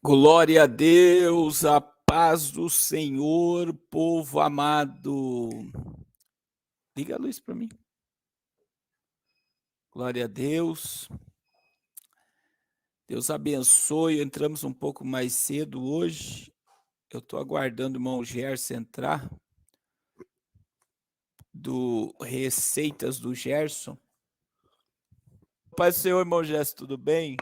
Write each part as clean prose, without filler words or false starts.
Glória a Deus, a paz do Senhor, povo amado. Liga a luz para mim. Glória a Deus. Deus abençoe. Entramos um pouco mais cedo hoje. Eu estou aguardando o irmão Gerson entrar, do Receitas do Gerson. Paz do Senhor, irmão Gerson, tudo bem?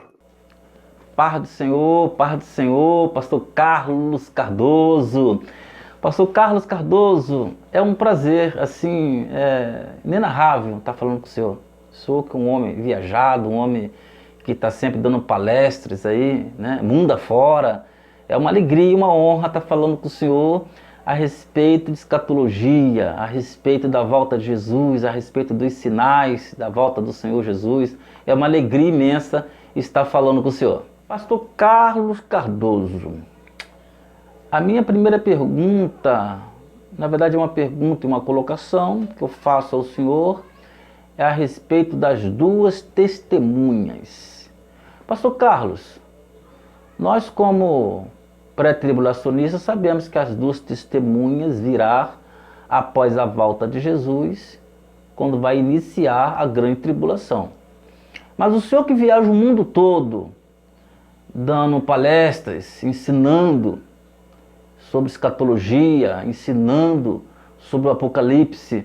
Paz do Senhor, Pastor Carlos Cardoso. Pastor Carlos Cardoso, é um prazer, assim, inenarrável estar falando com o senhor. Sou um homem viajado, um homem que está sempre dando palestras aí, né, mundo afora. É uma alegria e uma honra estar falando com o senhor a respeito de escatologia, a respeito da volta de Jesus, a respeito dos sinais da volta do Senhor Jesus. É uma alegria imensa estar falando com o senhor. Pastor Carlos Cardoso, a minha primeira pergunta, na verdade é uma pergunta e uma colocação que eu faço ao senhor, é a respeito das duas testemunhas. Pastor Carlos, nós como pré-tribulacionistas sabemos que as duas testemunhas virá após a volta de Jesus, quando vai iniciar a grande tribulação. Mas o senhor que viaja o mundo todo, dando palestras, ensinando sobre escatologia, ensinando sobre o Apocalipse,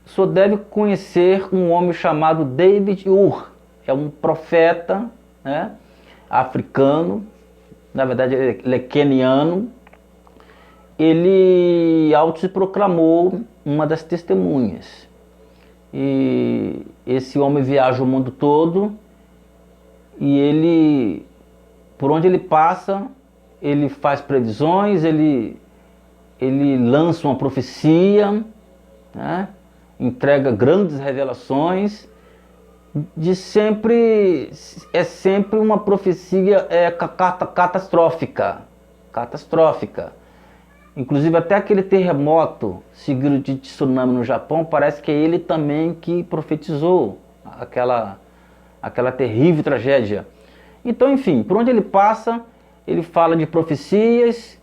o senhor deve conhecer um homem chamado David Ur. É um profeta, né, africano, na verdade ele é queniano. Ele auto-se-proclamou uma das testemunhas. E esse homem viaja o mundo todo e ele, por onde ele passa, ele faz previsões, ele lança uma profecia, né? Entrega grandes revelações, de sempre, é sempre uma profecia catastrófica. Inclusive até aquele terremoto seguido de tsunami no Japão, parece que é ele também que profetizou aquela terrível tragédia. Então, enfim, por onde ele passa, ele fala de profecias,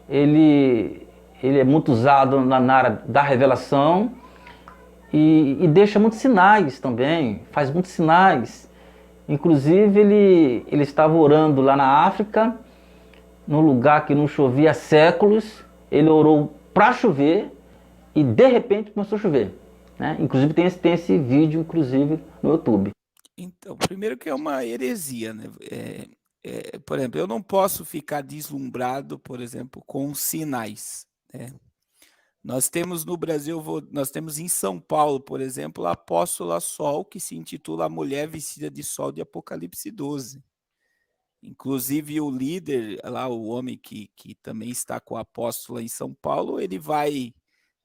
ele é muito usado na área da revelação e deixa muitos sinais também, faz muitos sinais. Inclusive, ele estava orando lá na África, num lugar que não chovia há séculos, ele orou para chover e de repente começou a chover, né? Inclusive tem esse vídeo inclusive no YouTube. Então, primeiro que é uma heresia, né? Por exemplo, eu não posso ficar deslumbrado, por exemplo, com sinais, né? Nós temos no Brasil, nós temos em São Paulo, por exemplo, a Apóstola Sol, que se intitula A Mulher Vestida de Sol de Apocalipse 12. Inclusive o líder, lá o homem que também está com a apóstola em São Paulo,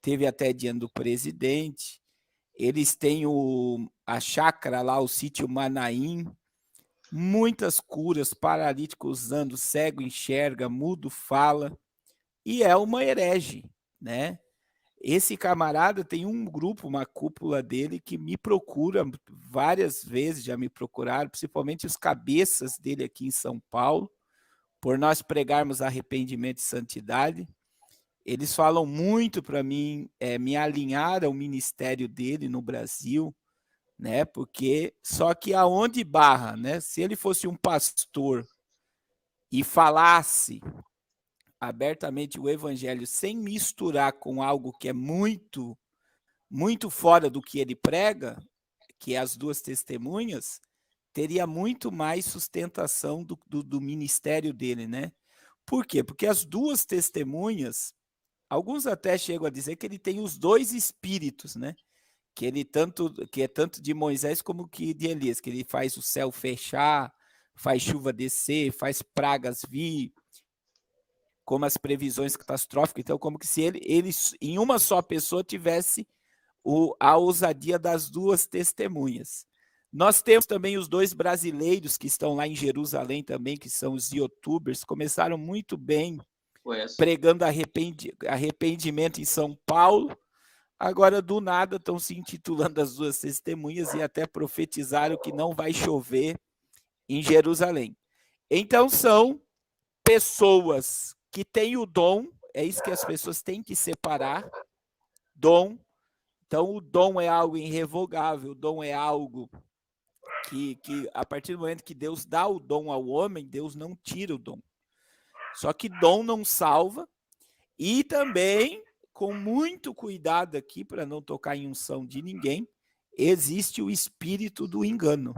teve até diante do presidente, eles têm a chácara lá, o sítio Manaim, muitas curas, paralítico usando, cego enxerga, mudo fala, e é uma herege, né? Esse camarada tem um grupo, uma cúpula dele que me procura várias vezes, já me procuraram, principalmente os cabeças dele aqui em São Paulo, por nós pregarmos arrependimento e santidade. Eles falam muito para mim, me alinhar ao ministério dele no Brasil, né? Porque só que aonde barra, né? Se ele fosse um pastor e falasse abertamente o evangelho sem misturar com algo que é muito fora do que ele prega, que é as duas testemunhas, teria muito mais sustentação do ministério dele, né? Por quê? Porque as duas testemunhas, alguns até chegam a dizer que ele tem os dois espíritos, né? Que é tanto de Moisés como que de Elias, que ele faz o céu fechar, faz chuva descer, faz pragas vir, como as previsões catastróficas. Então, como que se ele em uma só pessoa tivesse a ousadia das duas testemunhas. Nós temos também os dois brasileiros que estão lá em Jerusalém também, que são os youtubers, começaram muito bem pregando arrependimento em São Paulo, agora do nada estão se intitulando as duas testemunhas e até profetizaram que não vai chover em Jerusalém. Então são pessoas que têm o dom, é isso que as pessoas têm que separar, dom. Então, o dom é algo irrevogável, o dom é algo que a partir do momento que Deus dá o dom ao homem, Deus não tira o dom. Só que dom não salva, e também, com muito cuidado aqui, para não tocar em unção de ninguém, existe o espírito do engano,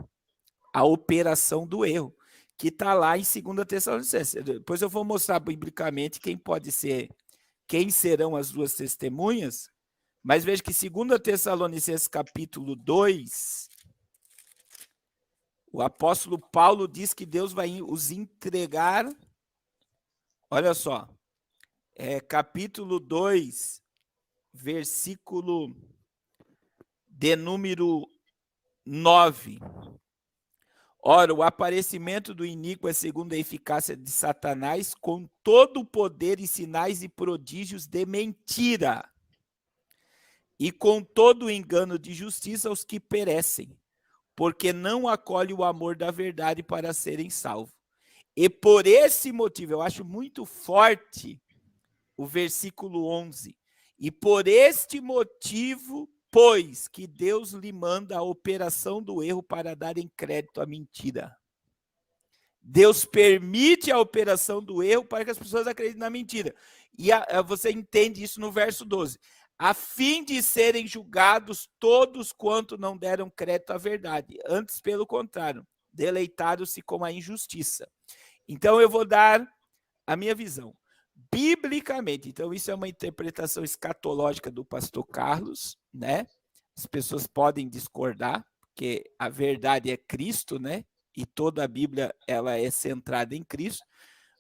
a operação do erro, que está lá em 2 Tessalonicenses. Depois eu vou mostrar biblicamente quem serão as duas testemunhas, mas veja que 2 Tessalonicenses capítulo 2, o apóstolo Paulo diz que Deus vai os entregar, olha só, capítulo 2, versículo de número 9. Ora, o aparecimento do iníquo é segundo a eficácia de Satanás, com todo o poder e sinais e prodígios de mentira, e com todo o engano de justiça aos que perecem, porque não acolhe o amor da verdade para serem salvos. E por esse motivo, eu acho muito forte o versículo 11. E por este motivo, pois que Deus lhe manda a operação do erro para darem crédito à mentira. Deus permite a operação do erro para que as pessoas acreditem na mentira. E você entende isso no verso 12. A fim de serem julgados todos quanto não deram crédito à verdade. Antes, pelo contrário, deleitaram-se com a injustiça. Então, eu vou dar a minha visão. Biblicamente, então isso é uma interpretação escatológica do pastor Carlos, né? As pessoas podem discordar, porque a verdade é Cristo, né? E toda a Bíblia ela é centrada em Cristo,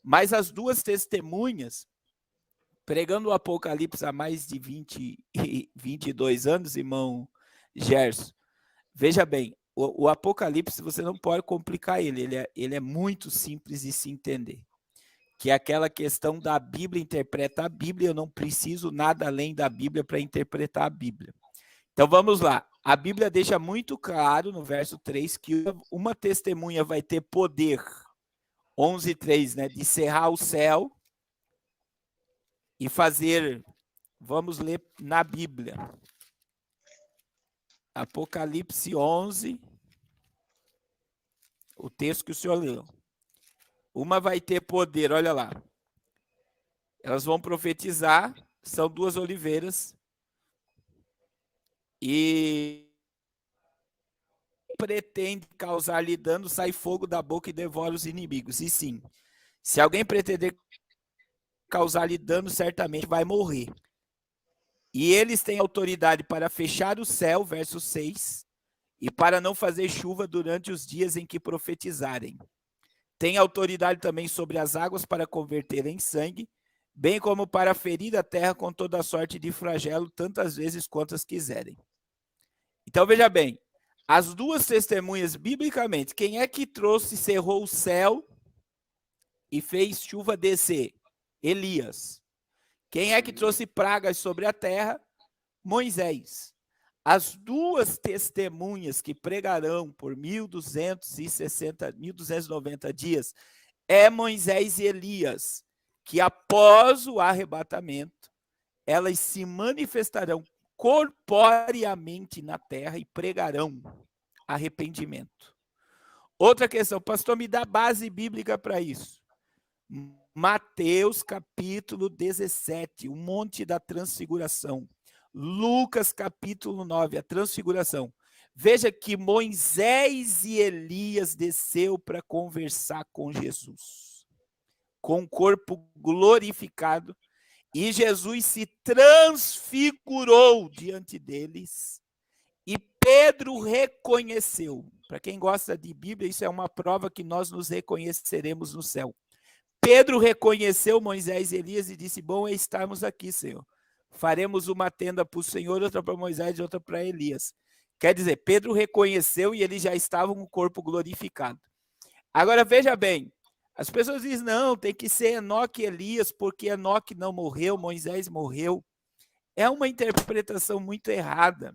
mas as duas testemunhas, pregando o Apocalipse há mais de 22 anos, irmão Gerson, veja bem, o Apocalipse você não pode complicar ele é muito simples de se entender. Que é aquela questão da Bíblia interpreta a Bíblia, eu não preciso nada além da Bíblia para interpretar a Bíblia. Então vamos lá, a Bíblia deixa muito claro no verso 3 que uma testemunha vai ter poder, 11:3, né, de cerrar o céu e fazer, vamos ler na Bíblia, Apocalipse 11, o texto que o senhor leu. Uma vai ter poder, olha lá. Elas vão profetizar, são duas oliveiras. E pretende causar-lhe dano, sai fogo da boca e devora os inimigos. E sim, se alguém pretender causar-lhe dano, certamente vai morrer. E eles têm autoridade para fechar o céu, verso 6, e para não fazer chuva durante os dias em que profetizarem. Tem autoridade também sobre as águas para converter em sangue, bem como para ferir a terra com toda a sorte de flagelo, tantas vezes quantas quiserem. Então, veja bem, as duas testemunhas, biblicamente, quem é que trouxe, cerrou o céu e fez chuva descer? Elias. Quem é que trouxe pragas sobre a terra? Moisés. As duas testemunhas que pregarão por 1290 dias é Moisés e Elias, que após o arrebatamento, elas se manifestarão corporeamente na terra e pregarão arrependimento. Outra questão, pastor, me dá base bíblica para isso. Mateus capítulo 17, o Monte da Transfiguração. Lucas capítulo 9, a Transfiguração. Veja que Moisés e Elias desceu para conversar com Jesus, com o corpo glorificado, e Jesus se transfigurou diante deles, e Pedro reconheceu. Para quem gosta de Bíblia, isso é uma prova que nós nos reconheceremos no céu. Pedro reconheceu Moisés e Elias e disse, bom é estarmos aqui, Senhor. Faremos uma tenda para o Senhor, outra para Moisés e outra para Elias. Quer dizer, Pedro reconheceu e eles já estavam com o corpo glorificado. Agora, veja bem, as pessoas dizem, não, tem que ser Enoque e Elias, porque Enoque não morreu, Moisés morreu. É uma interpretação muito errada,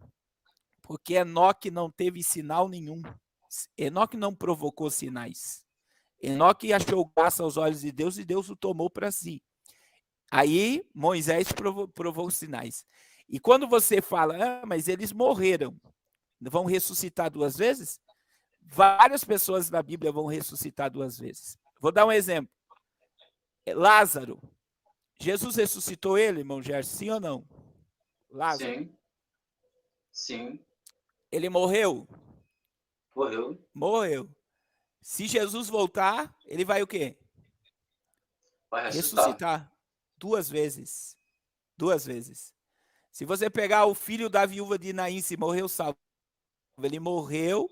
porque Enoque não teve sinal nenhum. Enoque não provocou sinais. Enoque achou graça aos olhos de Deus e Deus o tomou para si. Aí Moisés provou sinais. E quando você fala, mas eles morreram, vão ressuscitar 2 vezes? Várias pessoas na Bíblia vão ressuscitar 2 vezes. Vou dar um exemplo. Lázaro. Jesus ressuscitou ele, irmão Gerson, sim ou não? Lázaro. Sim. Sim. Ele morreu? Morreu. Morreu. Se Jesus voltar, ele vai o quê? Vai ressuscitar. 2 vezes. 2 vezes. Se você pegar o filho da viúva de Naim, se morreu salvo, ele morreu,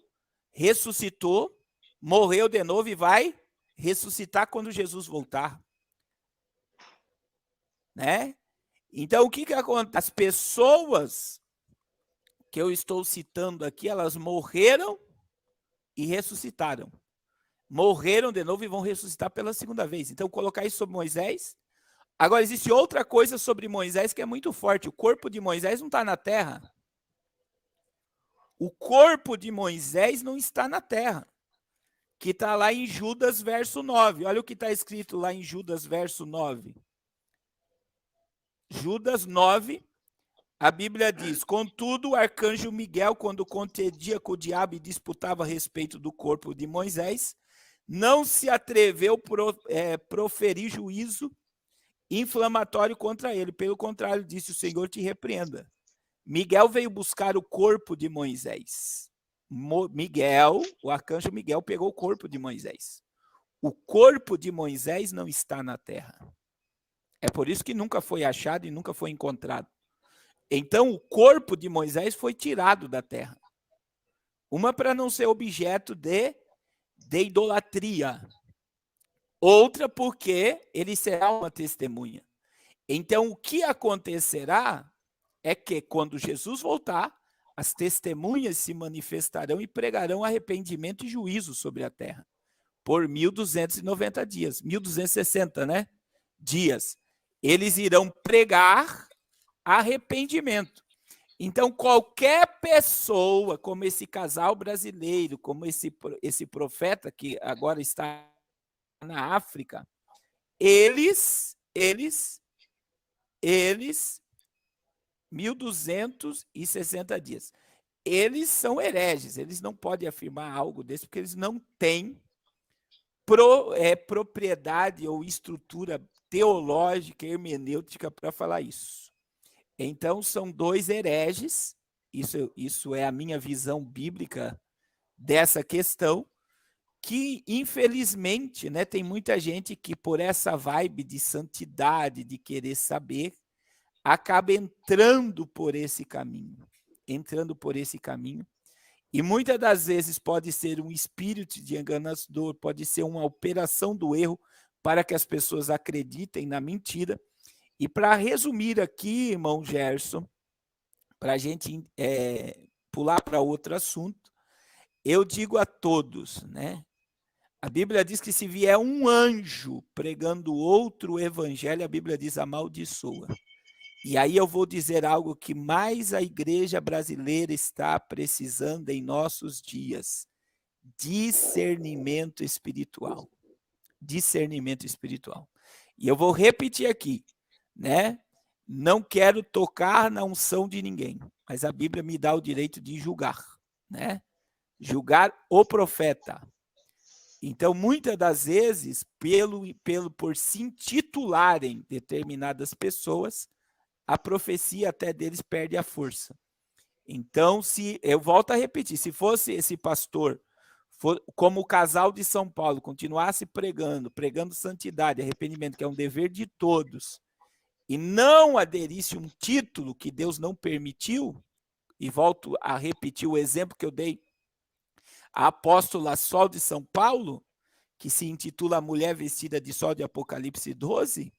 ressuscitou, morreu de novo e vai ressuscitar quando Jesus voltar. Né? Então, o que acontece? As pessoas que eu estou citando aqui, elas morreram e ressuscitaram. Morreram de novo e vão ressuscitar pela segunda vez. Então, colocar isso sobre Moisés. Agora, existe outra coisa sobre Moisés que é muito forte. O corpo de Moisés não está na terra. O corpo de Moisés não está na terra. Que está lá em Judas, verso 9. Olha o que está escrito lá em Judas, verso 9. Judas 9, a Bíblia diz: contudo, o arcanjo Miguel, quando contendia com o diabo e disputava a respeito do corpo de Moisés, não se atreveu a proferir juízo inflamatório contra ele. Pelo contrário, disse: o Senhor te repreenda. Miguel veio buscar o corpo de Moisés. O arcanjo Miguel pegou o corpo de Moisés. O corpo de Moisés não está na terra. É por isso que nunca foi achado e nunca foi encontrado. Então, o corpo de Moisés foi tirado da terra. Uma para não ser objeto de idolatria. Outra porque ele será uma testemunha. Então, o que acontecerá é que quando Jesus voltar, as testemunhas se manifestarão e pregarão arrependimento e juízo sobre a terra. Por 1.290 dias. 1.260, né? Dias. Eles irão pregar arrependimento. Então, qualquer pessoa, como esse casal brasileiro, como esse profeta que agora está na África, eles 1.260 dias. Eles são hereges, eles não podem afirmar algo desse, porque eles não têm propriedade ou estrutura teológica, hermenêutica para falar isso. Então, são 2 hereges, isso é a minha visão bíblica dessa questão, que, infelizmente, né, tem muita gente que, por essa vibe de santidade, de querer saber, acaba entrando por esse caminho. E muitas das vezes pode ser um espírito de enganador, pode ser uma operação do erro para que as pessoas acreditem na mentira. E para resumir aqui, irmão Gerson, para a gente pular para outro assunto, eu digo a todos, né? A Bíblia diz que se vier um anjo pregando outro evangelho, a Bíblia diz amaldiçoa. E aí eu vou dizer algo que mais a igreja brasileira está precisando em nossos dias: discernimento espiritual. Discernimento espiritual. E eu vou repetir aqui, né? Não quero tocar na unção de ninguém, mas a Bíblia me dá o direito de julgar, né? Julgar o profeta. Então, muitas das vezes, por se intitularem determinadas pessoas, a profecia até deles perde a força. Então, eu volto a repetir, se fosse esse pastor, como o casal de São Paulo, continuasse pregando santidade, arrependimento, que é um dever de todos, e não aderisse um título que Deus não permitiu, e volto a repetir o exemplo que eu dei, a apóstola Sol de São Paulo, que se intitula A Mulher Vestida de Sol de Apocalipse 12,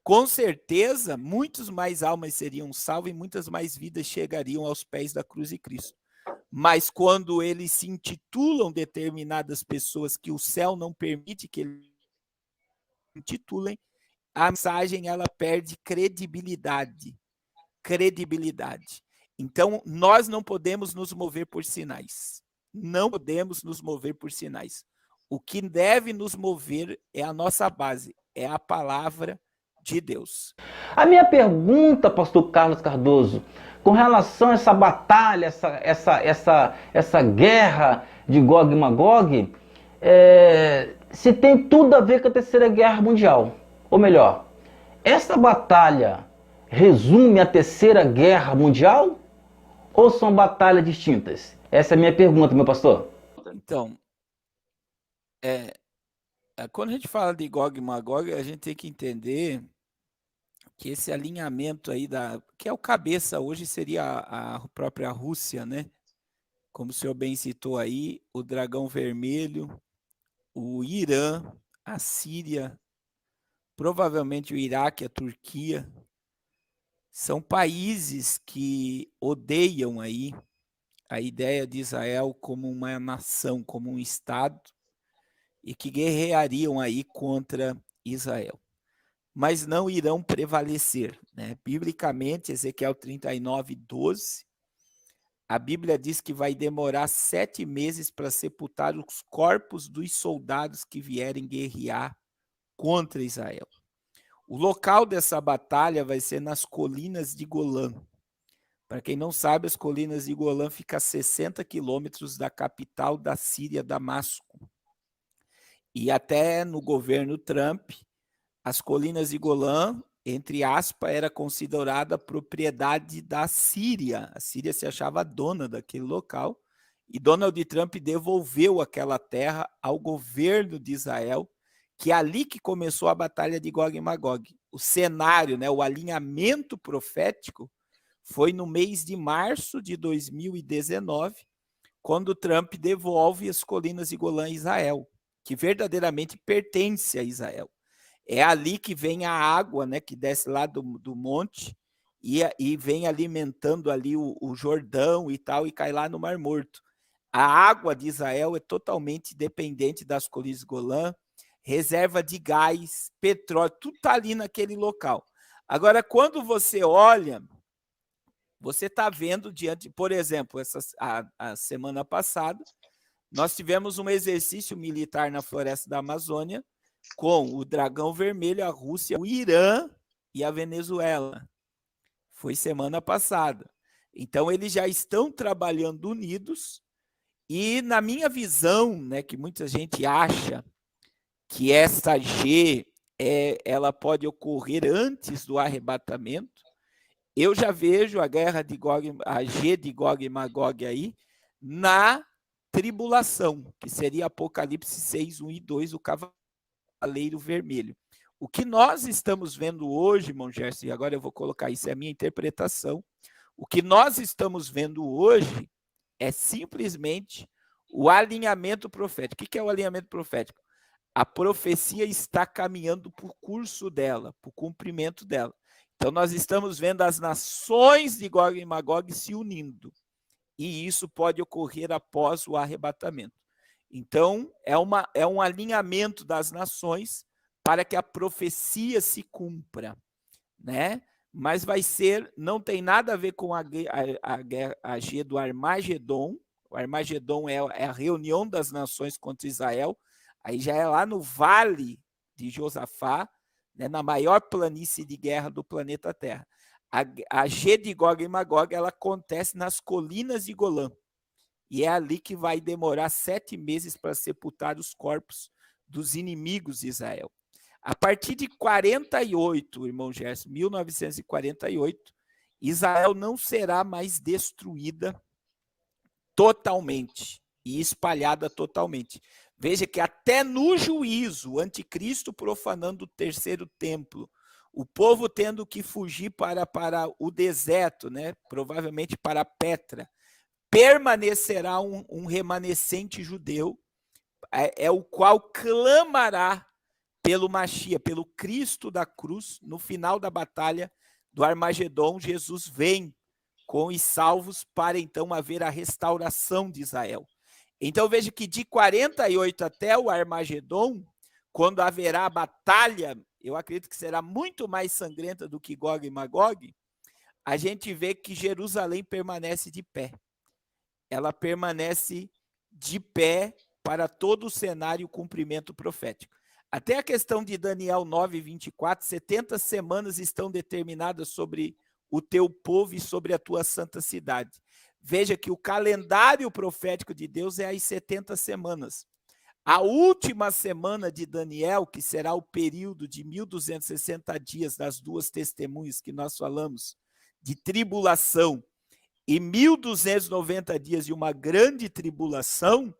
com certeza, muitas mais almas seriam salvas e muitas mais vidas chegariam aos pés da cruz de Cristo. Mas quando eles se intitulam determinadas pessoas que o céu não permite que eles se intitulem, a mensagem ela perde credibilidade. Então, nós não podemos nos mover por sinais. Não podemos nos mover por sinais. O que deve nos mover é a nossa base, é a palavra de Deus. A minha pergunta, pastor Carlos Cardoso, com relação a essa batalha, essa guerra de Gog e Magog, se tem tudo a ver com a Terceira Guerra Mundial. Ou melhor, essa batalha resume a Terceira Guerra Mundial ou são batalhas distintas? Essa é a minha pergunta, meu pastor. Então, quando a gente fala de Gog e Magog, a gente tem que entender que esse alinhamento aí, que é o cabeça hoje, seria a própria Rússia, né? Como o senhor bem citou aí, o dragão vermelho, o Irã, a Síria, provavelmente o Iraque, a Turquia, são países que odeiam aí a ideia de Israel como uma nação, como um Estado, e que guerreariam aí contra Israel. Mas não irão prevalecer, né? Biblicamente, Ezequiel 39, 12, a Bíblia diz que vai demorar 7 meses para sepultar os corpos dos soldados que vierem guerrear contra Israel. O local dessa batalha vai ser nas colinas de Golã. Para quem não sabe, as colinas de Golã ficam a 60 quilômetros da capital da Síria, Damasco. E até no governo Trump, as colinas de Golã, entre aspas, era considerada propriedade da Síria. A Síria se achava dona daquele local e Donald Trump devolveu aquela terra ao governo de Israel, que é ali que começou a batalha de Gog e Magog. O cenário, né, o alinhamento profético foi no mês de março de 2019, quando Trump devolve as colinas de Golã a Israel, que verdadeiramente pertence a Israel. É ali que vem a água, né, que desce lá do monte e vem alimentando ali o Jordão e tal, e cai lá no Mar Morto. A água de Israel é totalmente dependente das colinas de Golã, reserva de gás, petróleo, tudo está ali naquele local. Agora, quando você olha, você está vendo diante, por exemplo, a semana passada, nós tivemos um exercício militar na floresta da Amazônia, com o dragão vermelho, a Rússia, o Irã e a Venezuela. Foi semana passada. Então, eles já estão trabalhando unidos e, na minha visão, né, que muita gente acha que essa ela pode ocorrer antes do arrebatamento, eu já vejo a guerra de a G de Gog e Magog aí, na tribulação, que seria Apocalipse 6, 1 e 2, o Cavaleiro Vermelho. O que nós estamos vendo hoje, irmão Gerson, e agora eu vou colocar isso, é a minha interpretação, o que nós estamos vendo hoje é simplesmente o alinhamento profético. O que é o alinhamento profético? A profecia está caminhando para o curso dela, para o cumprimento dela. Então, nós estamos vendo as nações de Gog e Magog se unindo. E isso pode ocorrer após o arrebatamento. Então, é um alinhamento das nações para que a profecia se cumpra, né? Mas não tem nada a ver com a G do Armagedon. O Armagedon é a reunião das nações contra Israel. Aí já é lá no Vale de Josafá, né, na maior planície de guerra do planeta Terra. A G de Gog e Magog, ela acontece nas colinas de Golã. E é ali que vai demorar 7 meses para sepultar os corpos dos inimigos de Israel. A partir de 48, irmão Gerson, 1948, Israel não será mais destruída totalmente e espalhada totalmente. Veja que até no juízo, o anticristo profanando o terceiro templo, o povo tendo que fugir para o deserto, né? Provavelmente para Petra, permanecerá um remanescente judeu, o qual clamará pelo Machia, pelo Cristo da cruz. No final da batalha do Armagedon, Jesus vem com os salvos para então haver a restauração de Israel. Então veja que de 48 até o Armagedon, quando haverá a batalha, eu acredito que será muito mais sangrenta do que Gog e Magog, a gente vê que Jerusalém permanece de pé. Ela permanece de pé para todo o cenário e cumprimento profético. Até a questão de Daniel 9, 24, 70 semanas estão determinadas sobre o teu povo e sobre a tua santa cidade. Veja que o calendário profético de Deus é as 70 semanas. A última semana de Daniel, que será o período de 1260 dias das duas testemunhas que nós falamos, de tribulação, e 1290 dias de uma grande tribulação,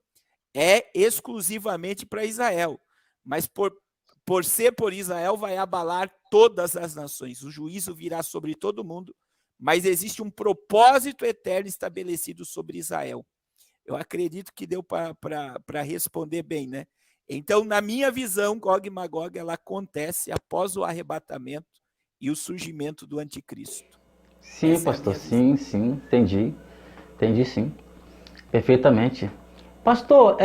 é exclusivamente para Israel. Mas por ser por Israel, vai abalar todas as nações. O juízo virá sobre todo mundo, mas existe um propósito eterno estabelecido sobre Israel. Eu acredito que deu para responder bem, né? Então, na minha visão, Gog e Magog, ela acontece após o arrebatamento e o surgimento do anticristo. Sim, essa pastor, sim, entendi sim, perfeitamente. Pastor,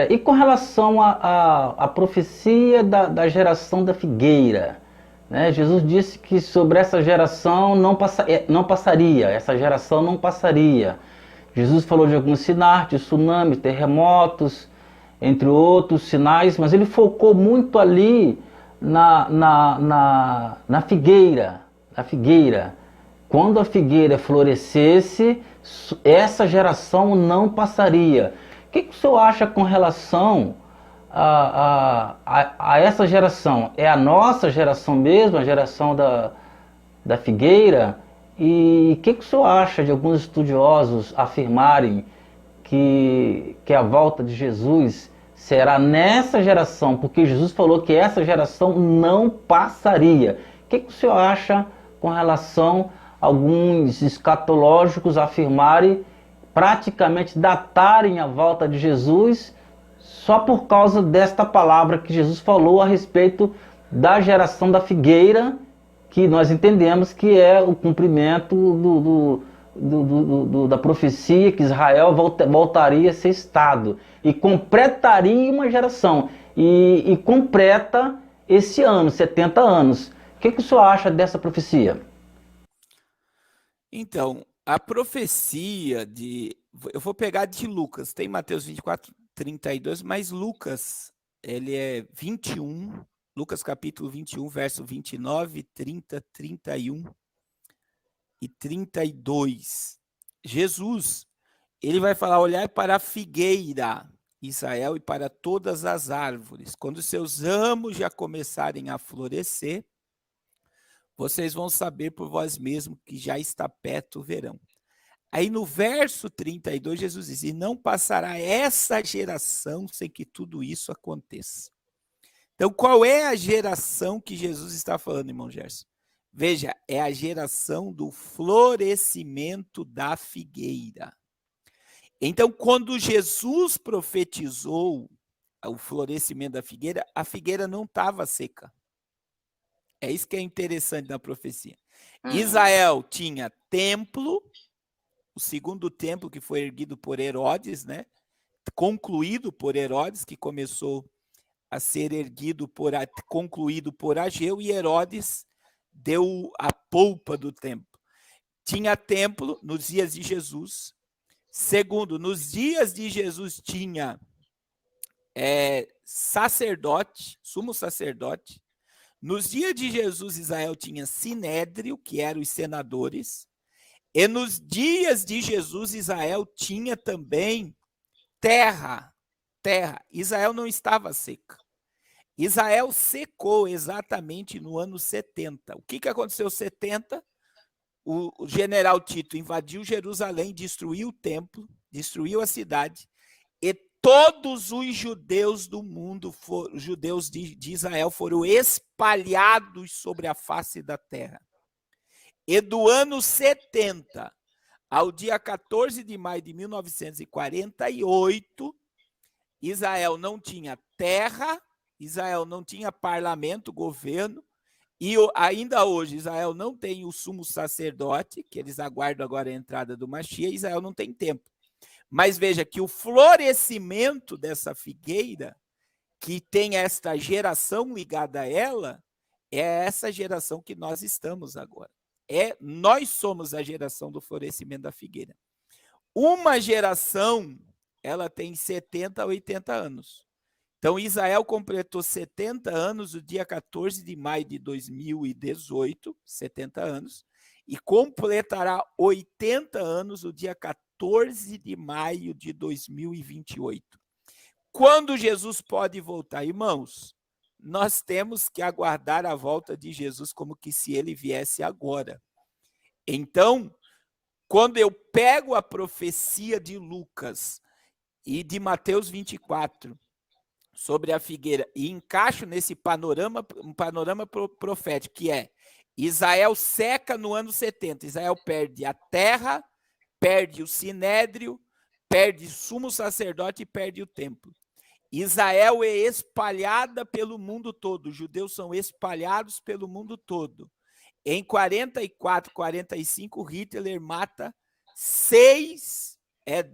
e com relação à profecia da geração da figueira, né? Jesus disse que sobre essa geração não passaria, essa geração não passaria. Jesus falou de alguns sinais, de tsunami, terremotos, entre outros sinais, mas ele focou muito ali na figueira, Quando a figueira florescesse, essa geração não passaria. O que o senhor acha com relação a essa geração? É a nossa geração mesmo, a geração da figueira? E o que o senhor acha de alguns estudiosos afirmarem que a volta de Jesus será nessa geração? Porque Jesus falou que essa geração não passaria. O que o senhor acha com relação a alguns escatológicos afirmarem, praticamente datarem a volta de Jesus só por causa desta palavra que Jesus falou a respeito da geração da figueira, que nós entendemos que é o cumprimento da profecia que Israel voltaria a ser Estado e completaria uma geração e completa esse ano, 70 anos. O que o senhor acha dessa profecia? Então, a profecia eu vou pegar de Lucas, tem Mateus 24, 32, mas Lucas, ele é 21, Lucas capítulo 21, verso 29, 30, 31 e 32. Jesus, ele vai falar, olhar para a figueira, Israel, e para todas as árvores. Quando seus ramos já começarem a florescer, vocês vão saber por vós mesmos que já está perto o verão. Aí no verso 32, Jesus diz, e não passará essa geração sem que tudo isso aconteça. Então, qual é a geração que Jesus está falando, irmão Gerson? Veja, é a geração do florescimento da figueira. Então, quando Jesus profetizou o florescimento da figueira, a figueira não estava seca. É isso que é interessante na profecia. Israel tinha templo, o segundo templo que foi erguido por Herodes, né? Concluído por Herodes, que começou a ser concluído por Ageu, e Herodes deu a polpa do templo. Tinha templo nos dias de Jesus. Segundo, nos dias de Jesus tinha sacerdote, sumo sacerdote. Nos dias de Jesus, Israel tinha sinédrio, que eram os senadores. E nos dias de Jesus, Israel tinha também terra. Israel não estava seca. Israel secou exatamente no ano 70. O que aconteceu em 70? O general Tito invadiu Jerusalém, destruiu o templo, destruiu a cidade, e todos os judeus do mundo, os judeus de Israel, foram espalhados sobre a face da terra. E do ano 70 ao dia 14 de maio de 1948, Israel não tinha terra, Israel não tinha parlamento, governo, e ainda hoje Israel não tem o sumo sacerdote, que eles aguardam agora a entrada do Mashiach, Israel não tem templo. Mas veja que o florescimento dessa figueira, que tem esta geração ligada a ela, é essa geração que nós estamos agora. Nós somos a geração do florescimento da figueira. Uma geração ela tem 70 a 80 anos. Então, Israel completou 70 anos no dia 14 de maio de 2018, 70 anos, e completará 80 anos no dia 14 de maio de 2028. Quando Jesus pode voltar? Irmãos, nós temos que aguardar a volta de Jesus como que se ele viesse agora. Então, quando eu pego a profecia de Lucas e de Mateus 24 sobre a figueira e encaixo nesse panorama profético, que é Israel seca no ano 70, Israel perde a terra, perde o sinédrio, perde o sumo sacerdote e perde o templo. Israel é espalhada pelo mundo todo, os judeus são espalhados pelo mundo todo. Em 44, 45, Hitler mata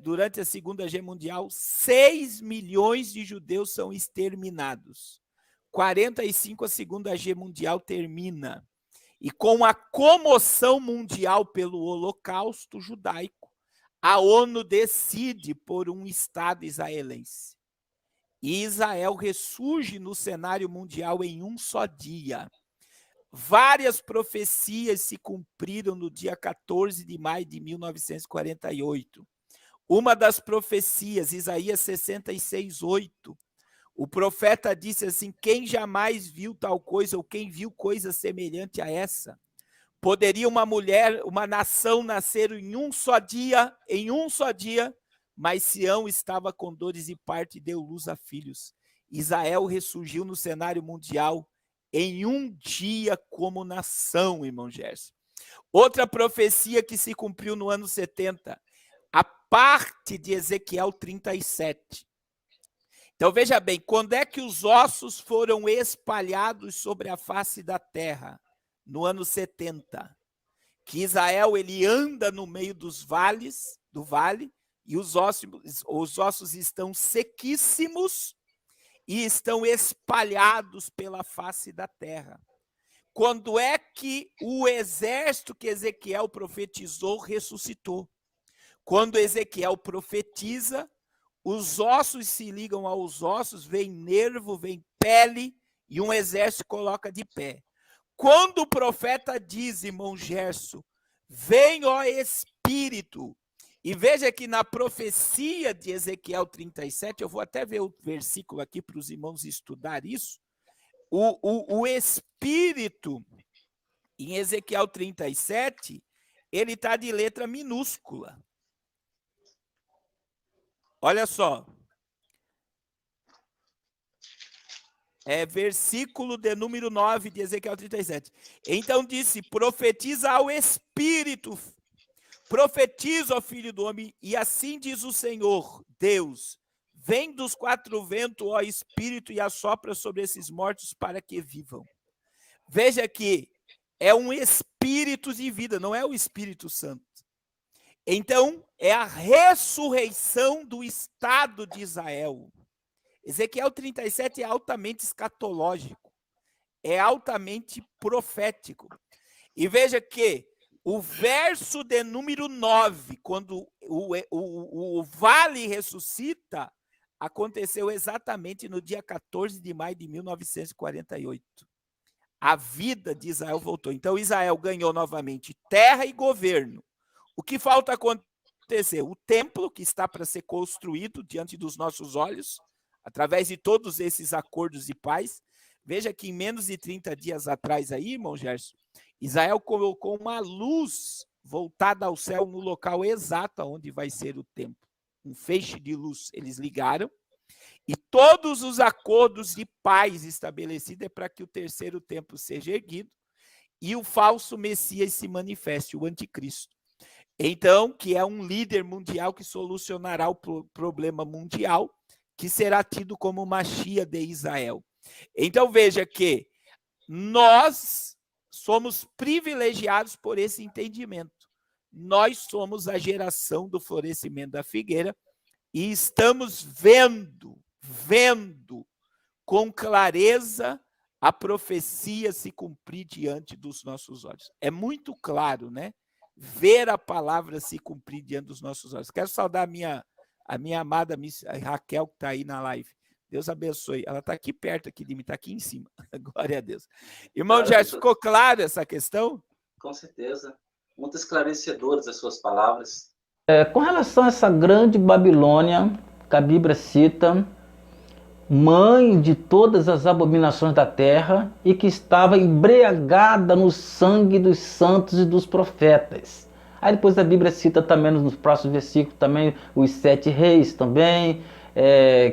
durante a Segunda Guerra Mundial, 6 milhões de judeus são exterminados. 45, a Segunda Guerra Mundial termina. E com a comoção mundial pelo Holocausto judaico, a ONU decide por um Estado israelense. E Israel ressurge no cenário mundial em um só dia. Várias profecias se cumpriram no dia 14 de maio de 1948. Uma das profecias, Isaías 66:8, o profeta disse assim: quem jamais viu tal coisa ou quem viu coisa semelhante a essa? Poderia uma nação nascer em um só dia, mas Sião estava com dores e parto e deu luz a filhos. Israel ressurgiu no cenário mundial em um dia como nação, irmão Gerson. Outra profecia que se cumpriu no ano 70, a parte de Ezequiel 37. Então, veja bem, quando é que os ossos foram espalhados sobre a face da terra? No ano 70. Que Israel, ele anda no meio do vale, e os ossos estão sequíssimos e estão espalhados pela face da terra. Quando é que o exército que Ezequiel profetizou ressuscitou? Quando Ezequiel profetiza, os ossos se ligam aos ossos, vem nervo, vem pele, e um exército coloca de pé. Quando o profeta diz, irmão Gerson, vem, ó Espírito, e veja que na profecia de Ezequiel 37, eu vou até ver o versículo aqui para os irmãos estudar isso, o Espírito, em Ezequiel 37, ele está de letra minúscula. Olha só. É versículo de número 9 de Ezequiel 37. Então disse, profetiza ao Espírito, profetiza ao Filho do Homem, e assim diz o Senhor, Deus, vem dos quatro ventos, ó Espírito, e assopra sobre esses mortos para que vivam. Veja que é um Espírito de vida, não é o Espírito Santo. Então, é a ressurreição do Estado de Israel. Ezequiel 37 é altamente escatológico, é altamente profético. E veja que o verso de número 9, quando o vale ressuscita, aconteceu exatamente no dia 14 de maio de 1948. A vida de Israel voltou. Então, Israel ganhou novamente terra e governo. O que falta acontecer? O templo, que está para ser construído diante dos nossos olhos, através de todos esses acordos de paz. Veja que em menos de 30 dias atrás aí, irmão Gerson, Israel colocou uma luz voltada ao céu no local exato onde vai ser o templo. Um feixe de luz eles ligaram, e todos os acordos de paz estabelecidos é para que o terceiro templo seja erguido e o falso Messias se manifeste, o anticristo. Então, que é um líder mundial que solucionará o problema mundial, que será tido como Machia de Israel. Então, veja que nós somos privilegiados por esse entendimento. Nós somos a geração do florescimento da figueira e estamos vendo com clareza a profecia se cumprir diante dos nossos olhos. É muito claro, né? Ver a palavra se cumprir diante dos nossos olhos. Quero saudar a minha amada a Raquel, que está aí na live. Deus abençoe. Ela está aqui perto aqui de mim, está aqui em cima. Glória a Deus. Irmão, já ficou claro essa questão? Com certeza. Muito esclarecedoras as suas palavras. Com relação a essa grande Babilônia, que a Bíblia cita, mãe de todas as abominações da terra e que estava embriagada no sangue dos santos e dos profetas. Aí depois a Bíblia cita também nos próximos versículos também os 7 reis também,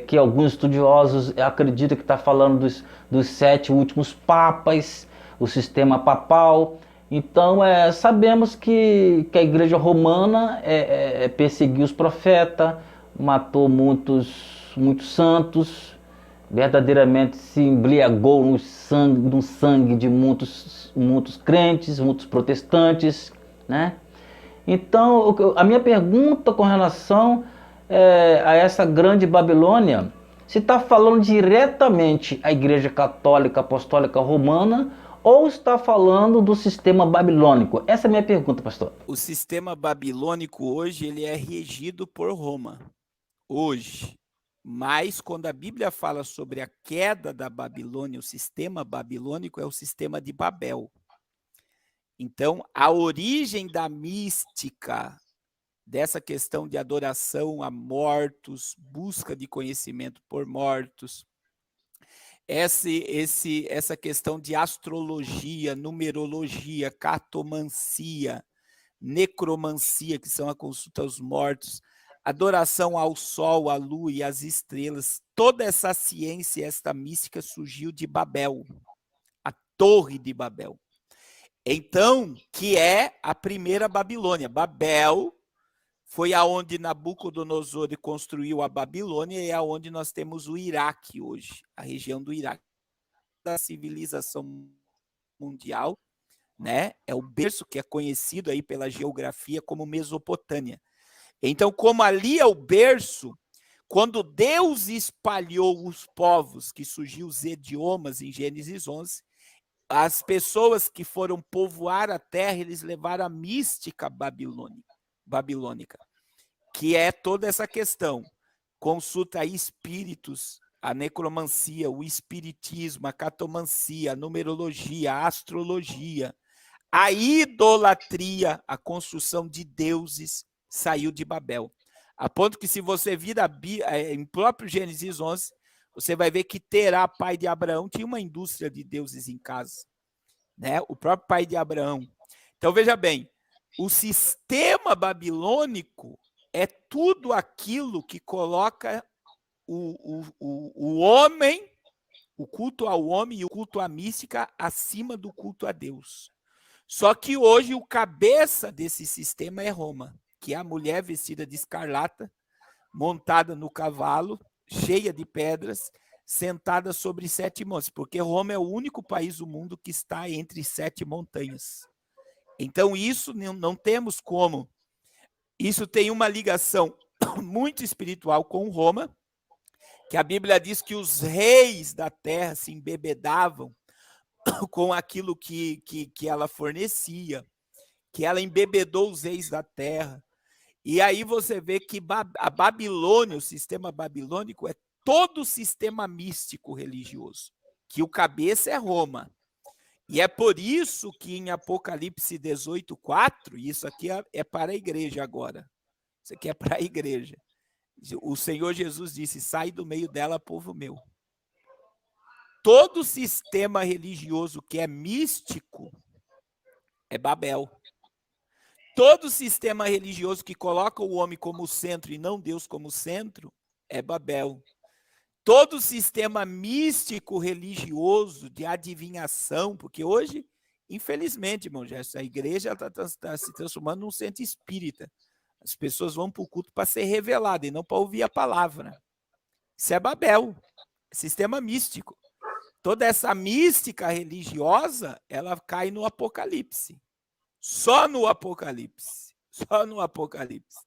que alguns estudiosos acreditam que está falando dos 7 últimos papas, o sistema papal. Então sabemos que a igreja romana perseguiu os profetas, matou muitos santos, verdadeiramente se embriagou no sangue de muitos crentes, muitos protestantes, né? Então, a minha pergunta com relação a essa grande Babilônia, se está falando diretamente a Igreja Católica Apostólica Romana ou está falando do sistema babilônico? Essa é a minha pergunta, pastor. O sistema babilônico hoje ele é regido por Roma. Hoje. Mas quando a Bíblia fala sobre a queda da Babilônia, o sistema babilônico é o sistema de Babel. Então, a origem da mística, dessa questão de adoração a mortos, busca de conhecimento por mortos, essa questão de astrologia, numerologia, cartomancia, necromancia, que são a consulta aos mortos, adoração ao sol, à lua e às estrelas, toda essa ciência, esta mística surgiu de Babel, a Torre de Babel. Então, que é a primeira Babilônia. Babel foi aonde Nabucodonosor construiu a Babilônia e é aonde nós temos o Iraque hoje, a região do Iraque, da civilização mundial, né? É o berço que é conhecido aí pela geografia como Mesopotâmia. Então, como ali é o berço, quando Deus espalhou os povos, que surgiu os idiomas em Gênesis 11, as pessoas que foram povoar a terra, eles levaram a mística babilônica, que é toda essa questão. Consulta espíritos, a necromancia, o espiritismo, a cartomancia, a numerologia, a astrologia, a idolatria, a construção de deuses, saiu de Babel. A ponto que se você vir em próprio Gênesis 11, você vai ver que Terá, pai de Abraão, tinha uma indústria de deuses em casa, né? O próprio pai de Abraão. Então, veja bem, o sistema babilônico é tudo aquilo que coloca o homem, o culto ao homem e o culto à mística acima do culto a Deus. Só que hoje o cabeça desse sistema é Roma, que é a mulher vestida de escarlata, montada no cavalo, cheia de pedras, sentada sobre 7 montes, porque Roma é o único país do mundo que está entre 7 montanhas. Então, isso não temos como. Isso tem uma ligação muito espiritual com Roma, que a Bíblia diz que os reis da terra se embebedavam com aquilo que ela fornecia, que ela embebedou os reis da terra. E aí você vê que a Babilônia, o sistema babilônico, é todo o sistema místico religioso, que o cabeça é Roma. E é por isso que em Apocalipse 18:4, isso aqui é para a igreja agora, isso aqui é para a igreja. O Senhor Jesus disse, sai do meio dela, povo meu. Todo sistema religioso que é místico é Babel. Todo sistema religioso que coloca o homem como centro e não Deus como centro é Babel. Todo sistema místico religioso de adivinhação, porque hoje, infelizmente, irmão, a igreja está se transformando num centro espírita. As pessoas vão para o culto para ser reveladas e não para ouvir a palavra. Isso é Babel, sistema místico. Toda essa mística religiosa, ela cai no Apocalipse. Só no Apocalipse. Só no Apocalipse.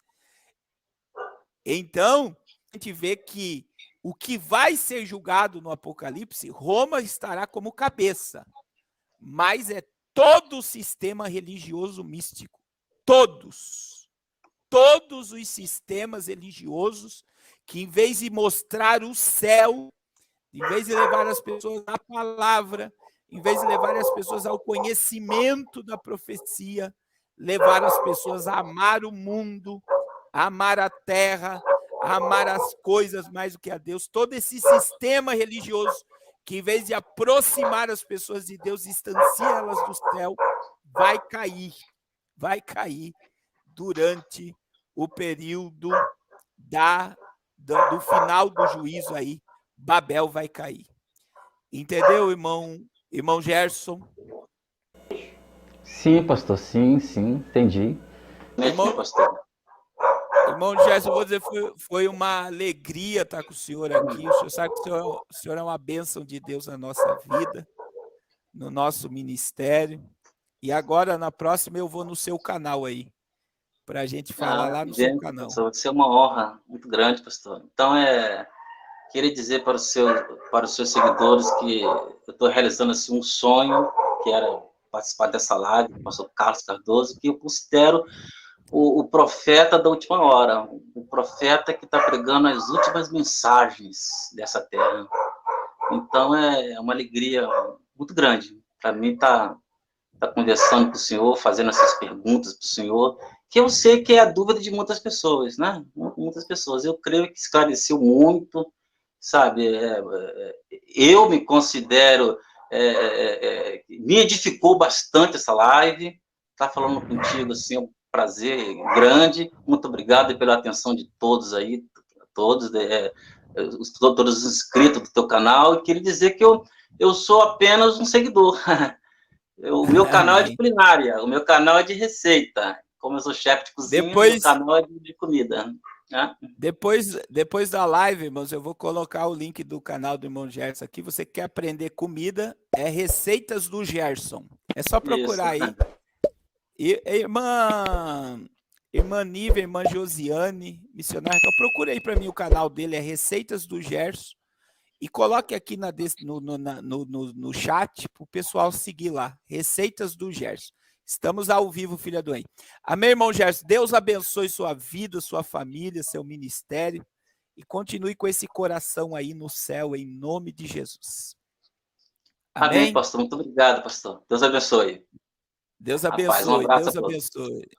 Então, a gente vê que o que vai ser julgado no Apocalipse, Roma estará como cabeça. Mas é todo o sistema religioso místico. Todos. todos os sistemas religiosos que, em vez de mostrar o céu, em vez de levar as pessoas à palavra, em vez de levar as pessoas ao conhecimento da profecia, levar as pessoas a amar o mundo, a amar a terra, a amar as coisas mais do que a Deus. Todo esse sistema religioso que, em vez de aproximar as pessoas de Deus, distancia elas do céu, vai cair durante o período do final do juízo aí. Babel vai cair. Entendeu, irmão Gerson? Sim, pastor, sim, entendi. Irmão Gerson, vou dizer, foi uma alegria estar com o senhor aqui. O senhor sabe que o senhor é uma bênção de Deus na nossa vida, no nosso ministério. E agora, na próxima, eu vou no seu canal aí, para a gente falar lá no seu canal. Pastor, vai ser uma honra muito grande, pastor. Então, queria dizer para os seus seguidores que eu estou realizando assim, um sonho, que era participar dessa live, com o pastor Carlos Cardoso, que eu considero o profeta da última hora, o profeta que está pregando as últimas mensagens dessa terra. Então, é uma alegria muito grande para mim estar conversando com o senhor, fazendo essas perguntas para o senhor, que eu sei que é a dúvida de muitas pessoas, né? Muitas pessoas. Eu creio que esclareceu muito, sabe? Eu me considero... me edificou bastante essa live. Estar falando contigo, assim, é um prazer grande. Muito obrigado pela atenção de todos aí, todos os inscritos do teu canal. E queria dizer que eu sou apenas um seguidor. O meu canal é de culinária, o meu canal é de receita. Como eu sou chefe de cozinha, o meu canal é de comida. Né? Depois da live, irmãos, eu vou colocar o link do canal do irmão Gerson aqui. Você quer aprender comida, é Receitas do Gerson. É só procurar aí. E, irmã Nívia, irmã Josiane, missionária, então procura aí para mim o canal dele, é Receitas do Gerson. E coloque aqui no chat para o pessoal seguir lá. Receitas do Gerson. Estamos ao vivo, filha do Em. Amém, irmão Gerson? Deus abençoe sua vida, sua família, seu ministério. E continue com esse coração aí no céu, em nome de Jesus. Amém, pastor. Muito obrigado, pastor. Deus abençoe. Deus abençoe. Rapaz, um abraço Deus abençoe.